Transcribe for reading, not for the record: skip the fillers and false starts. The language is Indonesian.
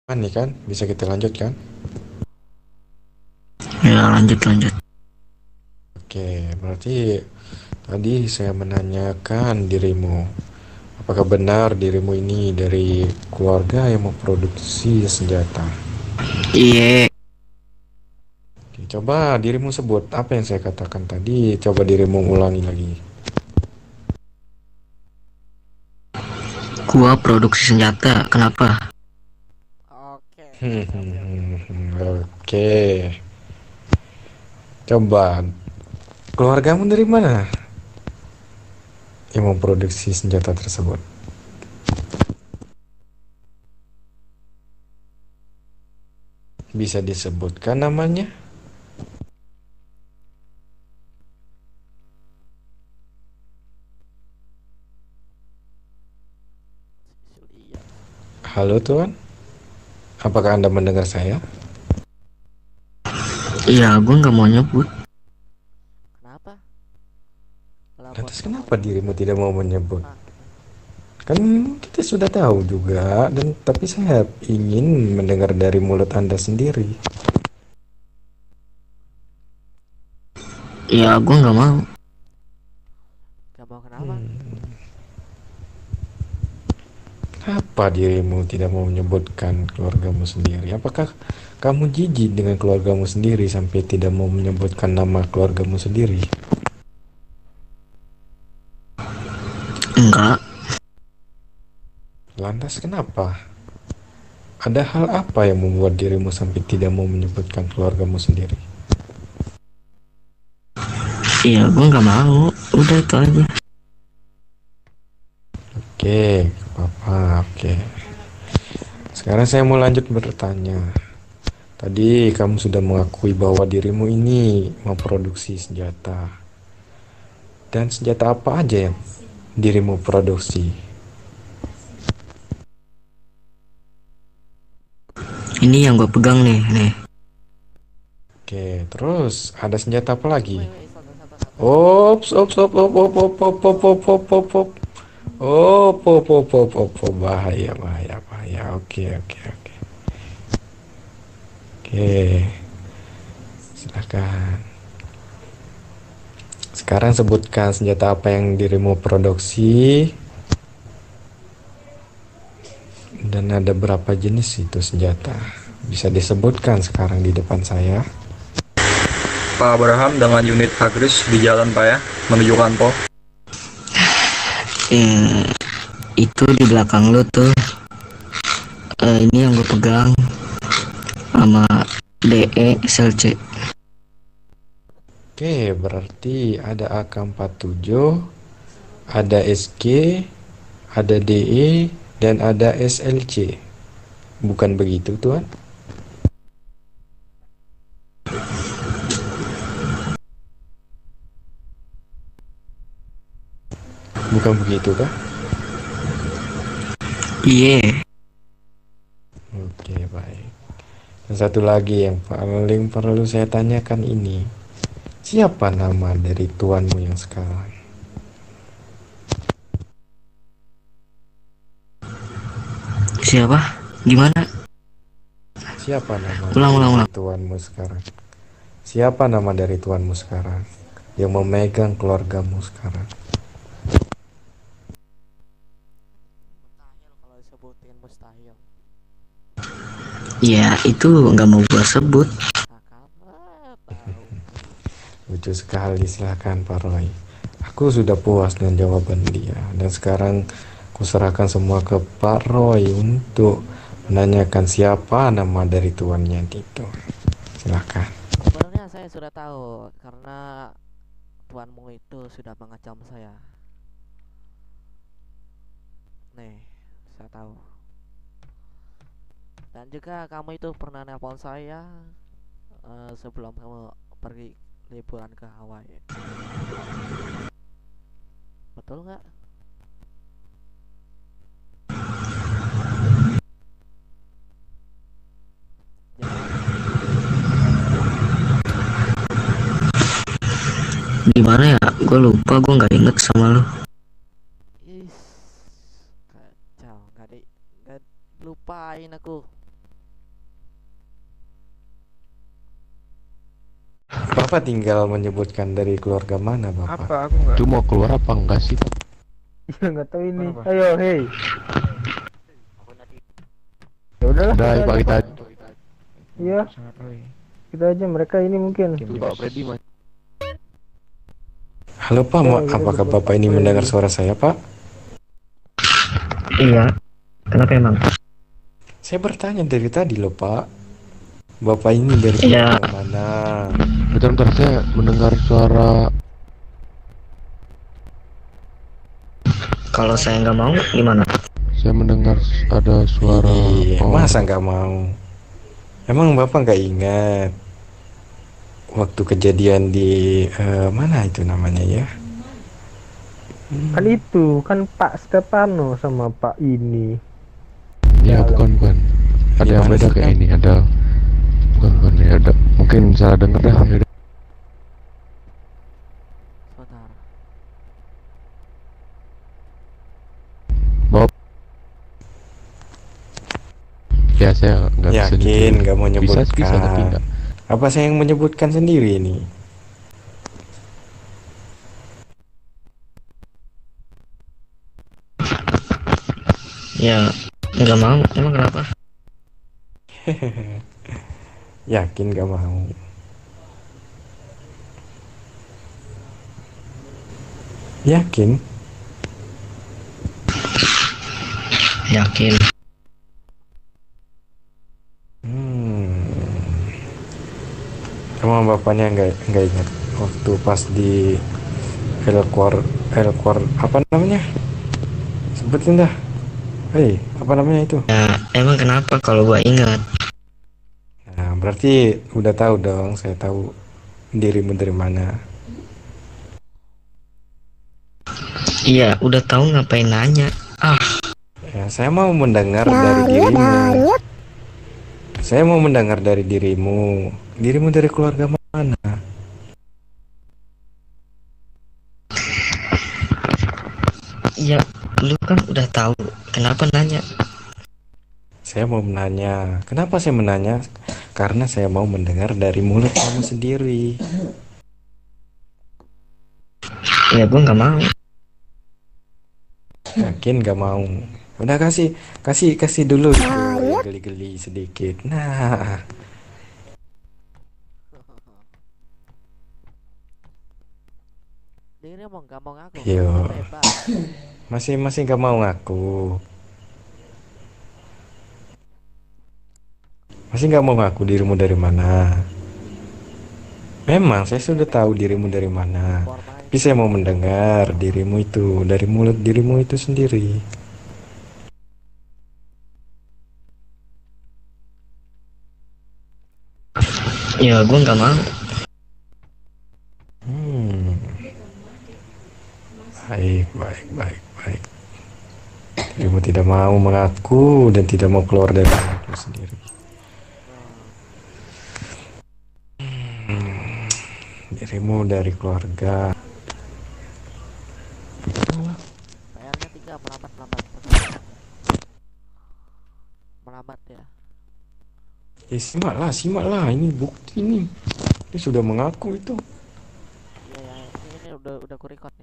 Nih kan, bisa kita lanjut kan? Ya, lanjut lanjut. Oke, berarti tadi saya menanyakan dirimu, apakah benar dirimu ini dari keluarga yang memproduksi senjata? Iya, Oke, coba dirimu sebut apa yang saya katakan tadi, coba dirimu ulangi lagi. gua produksi senjata. Kenapa? Oke, coba keluargamu dari mana yang memproduksi senjata tersebut? Bisa disebutkan namanya? Halo Tuan, apakah Anda mendengar saya? Iya, gua nggak mau nyebut. Kenapa? Pelapor Lantas nggak mau kenapa nyebut. dirimu tidak mau menyebut? Hah? Kan kita sudah tahu juga, dan tapi saya ingin mendengar dari mulut Anda sendiri. Iya, gua nggak mau. Gak mau kenapa? Hmm, Kenapa dirimu tidak mau menyebutkan keluargamu sendiri? Apakah kamu jijik dengan keluargamu sendiri sampai tidak mau menyebutkan nama keluargamu sendiri? Enggak. Lantas kenapa? Ada hal apa yang membuat dirimu sampai tidak mau menyebutkan keluargamu sendiri? Iya, gua nggak mau. Udah itu aja. Oke, Papa, oke. Sekarang saya mau lanjut bertanya. Tadi kamu sudah mengakui bahwa dirimu ini memproduksi senjata. Dan senjata apa aja yang dirimu produksi? Ini yang gua pegang nih, nih. Oke, terus ada senjata apa lagi? Santai, santai, santai, santai. Ops, ops, ops, ops, ops, ops, ops, ops, ops, ops, ops, ops. Op, op, op, op, op, op. Bahaya, bahaya, bahaya. Oke, oke, oke. Oke, silakan. Sekarang sebutkan senjata apa yang dirimu produksi dan ada berapa jenis itu senjata. Bisa disebutkan sekarang di depan saya. Pak Abraham dengan unit Agris di jalan Pak ya, menuju kantor. Eh, itu di belakang lu tuh. Ini yang gua pegang sama DE SLC. Oke, berarti ada AK-47, ada SG, ada DE, dan ada SLC. Bukan begitu, Tuan? Bukan begitu, kah? Iya. Oke, baik. Dan satu lagi yang paling perlu saya tanyakan ini. Siapa nama dari tuanmu yang sekarang? Siapa? Gimana? Siapa nama Ulang ulang dari ulang. tuanmu sekarang? Siapa nama dari tuanmu sekarang? Yang memegang keluargamu sekarang? Mustahil kalau disebutin mustahil. Ya, itu nggak mau gua sebut. Kakak tahu. Lucu sekali, silahkan Pak Roy. Aku sudah puas dengan jawaban dia. Dan sekarang kuserahkan semua ke Pak Roy untuk menanyakan siapa nama dari tuannya itu. Silahkan. Sebenarnya saya sudah tahu karena tuanmu itu sudah mengecam saya. Nih, saya tahu. Dan juga kamu itu pernah nelpon saya sebelum kamu pergi liburan ke Hawaii. Betul nggak? Jawab. Gimana ya? Gua lupa, gua nggak inget sama lu. Is, kacau. Nggak lupain aku. Bapak tinggal menyebutkan dari keluarga mana, Bapak? Apa? Aku nggak. Itu mau keluar apa enggak sih? Iya nggak tahu ini. Apa? Ayo, hei. Ya udahlah. Udah, kita Pak, aja. kita Iya, kita aja. Mereka ini mungkin. Pak Freddy mas. Halo Pak, apakah Bapak ini mendengar suara saya, Pak? Iya. Kenapa emang? Saya bertanya dari tadi loh, Pak. Bapak ini dari Iya. keluarga mana? Bentar, saya mendengar suara. Kalau saya nggak mau, gimana? Saya mendengar ada suara. Iya, Oh, masa nggak mau? Emang Bapak nggak ingat waktu kejadian di mana itu namanya ya? Kan itu, kan Pak Stefano sama Pak ini. ya bukan. Ada yang Gimana beda sih, kayak Kang? ini. Ada. Bukan ya ada. Mungkin salah denger dah. Ya udah. Sebentar. Bob. Ya saya nggak bisa. Yakin nggak mau Bisa tapi nyebutkan? enggak. Apa saya yang menyebutkan sendiri ini? Ya, nggak mau. Emang kenapa? Yakin nggak mau? Yakin? Yakin. Emang bapaknya nggak ingat waktu pas di Elquar apa namanya? Sebutin dah. Hei, apa namanya itu? Ya, emang kenapa kalau gua ingat? Nah, berarti udah tahu dong. Saya tahu dirimu dari mana. Iya, udah tahu ngapain nanya? Ah, Ya, saya mau mendengar dari dirimu. Saya mau mendengar dari dirimu. Dirimu dari keluarga mana? ya lu kan udah tahu. Kenapa nanya? Saya mau menanya. Kenapa saya menanya? Karena saya mau mendengar dari mulut kamu sendiri. Ya gua nggak mau. Yakin gak mau? Udah kasih dulu gitu, yang geli-geli sedikit. Nah, Dia ini mau nggak mau ngaku. Yo. Bebas. masih gak mau ngaku. Masih gak mau ngaku dirimu dari mana? Memang saya sudah tahu dirimu dari mana. Formai. Tapi saya mau mendengar dirimu itu dari mulut dirimu itu sendiri. Ya gua nggak mau. Baik. Dirimu tidak mau mengaku dan tidak mau keluar dari mulutmu sendiri. Dirimu dari keluarga. PR-nya 3 melambat. Melambat ya. Simaklah, ini bukti nih. Dia sudah mengaku itu. Iya ya, ini udah ku record